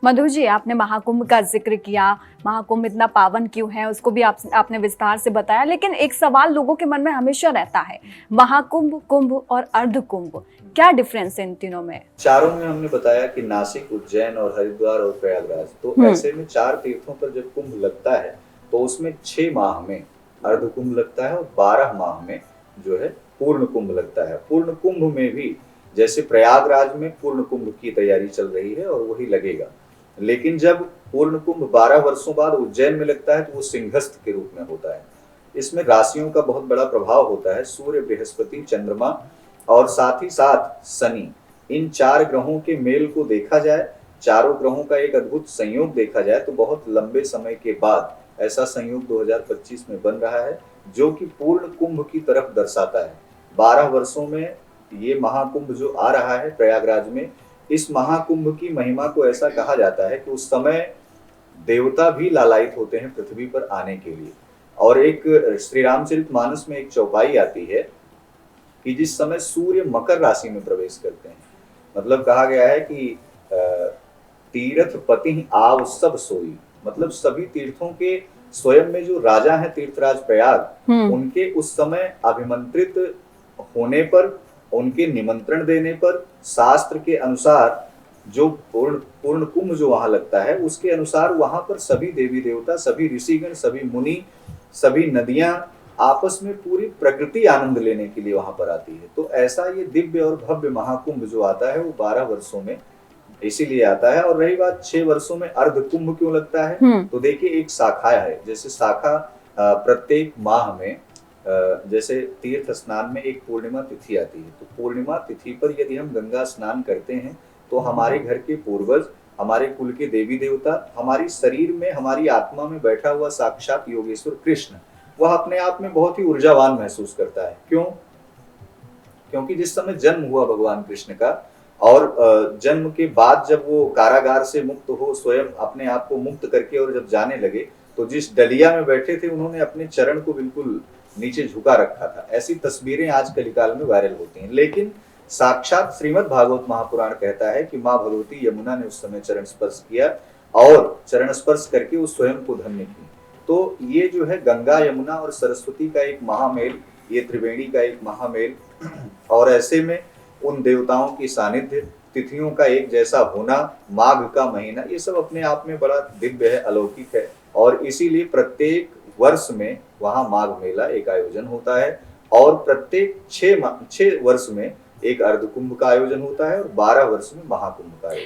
मधु जी, आपने महाकुंभ का जिक्र किया। महाकुंभ इतना पावन क्यों है उसको भी आपने विस्तार से बताया, लेकिन एक सवाल लोगों के मन में हमेशा रहता है, महाकुंभ, कुंभ और अर्धकुंभ, क्या डिफरेंस है इन तीनों में? चारों में हमने बताया कि नासिक, उज्जैन और हरिद्वार और प्रयागराज, तो ऐसे में 4 तीर्थों पर जब कुंभ लगता है तो उसमें 6 माह में अर्ध कुंभ लगता है और 12 माह में जो है पूर्ण कुंभ लगता है। पूर्ण कुंभ में भी जैसे प्रयागराज में पूर्ण कुंभ की तैयारी चल रही है और वही लगेगा, लेकिन जब पूर्ण कुंभ 12 वर्षों बाद उज्जैन में लगता है तो वो सिंहस्थ के रूप में होता है। इसमें राशियों का बहुत बड़ा प्रभाव होता है, सूर्य, बृहस्पति, चंद्रमा और साथ ही साथ शनि, इन 4 ग्रहों के मेल को देखा जाए, चारों ग्रहों का एक अद्भुत संयोग देखा जाए तो बहुत लंबे समय के बाद ऐसा संयोग 2025 में बन रहा है जो कि पूर्ण कुंभ की तरफ दर्शाता है। 12 वर्षों में ये महाकुंभ जो आ रहा है प्रयागराज में, इस महाकुंभ की महिमा को ऐसा कहा जाता है कि उस समय देवता भी लालायित होते हैं पृथ्वी पर आने के लिए। और एक श्री रामचरितमानस में एक चौपाई आती है कि जिस समय सूर्य मकर राशि में प्रवेश करते हैं, मतलब कहा गया है कि तीर्थ पति आव सब सोई, मतलब सभी तीर्थों के स्वयं में जो राजा हैं तीर्थराज प्रयाग, उनके उस समय अभिमंत्रित होने पर, उनके निमंत्रण देने पर, शास्त्र के अनुसार जो पूर्ण कुंभ जो वहां लगता है उसके अनुसार वहां पर सभी देवी देवता, सभी ऋषिगण, सभी मुनि, सभी नदियां आपस में पूरी प्रकृति आनंद लेने के लिए वहां पर आती है। तो ऐसा ये दिव्य और भव्य महाकुंभ जो आता है वो 12 वर्षों में इसीलिए आता है। और रही बात 6 वर्षों में अर्ध कुंभ क्यों लगता है, तो देखिए एक शाखा है, जैसे शाखा प्रत्येक माह में जैसे तीर्थ स्नान में एक पूर्णिमा तिथि आती है, तो पूर्णिमा तिथि पर यदि हम गंगा स्नान करते हैं तो हमारे घर के पूर्वज, हमारे कुल के देवी देवता, हमारी शरीर में, हमारी आत्मा में बैठा हुआ साक्षात योगेश्वर कृष्ण, वह अपने आप में बहुत ही ऊर्जावान महसूस करता है। क्यों? क्योंकि जिस समय जन्म हुआ भगवान कृष्ण का और जन्म के बाद जब वो कारागार से मुक्त हो, स्वयं अपने आप को मुक्त करके और जब जाने लगे, तो जिस डलिया में बैठे थे उन्होंने अपने चरण को बिल्कुल नीचे झुका रखा था। ऐसी तस्वीरें आज कलिकाल में वायरल होती हैं, लेकिन साक्षात श्रीमद् भागवत महापुराण कहता है कि माँ भगवती यमुना ने उस समय चरण स्पर्श किया और चरण स्पर्श करके वो स्वयं को धन्य की। तो ये जो है गंगा, यमुना और सरस्वती का एक महामेल, ये त्रिवेणी का एक महामेल, और ऐसे में उन देवताओं की सानिध्य, तिथियों का एक जैसा होना, माघ का महीना, ये सब अपने आप में बड़ा दिव्य है, अलौकिक है। और इसीलिए प्रत्येक वर्ष में वहां माघ मेला एक आयोजन होता है और प्रत्येक 6 वर्ष में एक अर्ध कुंभ का आयोजन होता है और 12 वर्ष में महाकुंभ का आयोजन।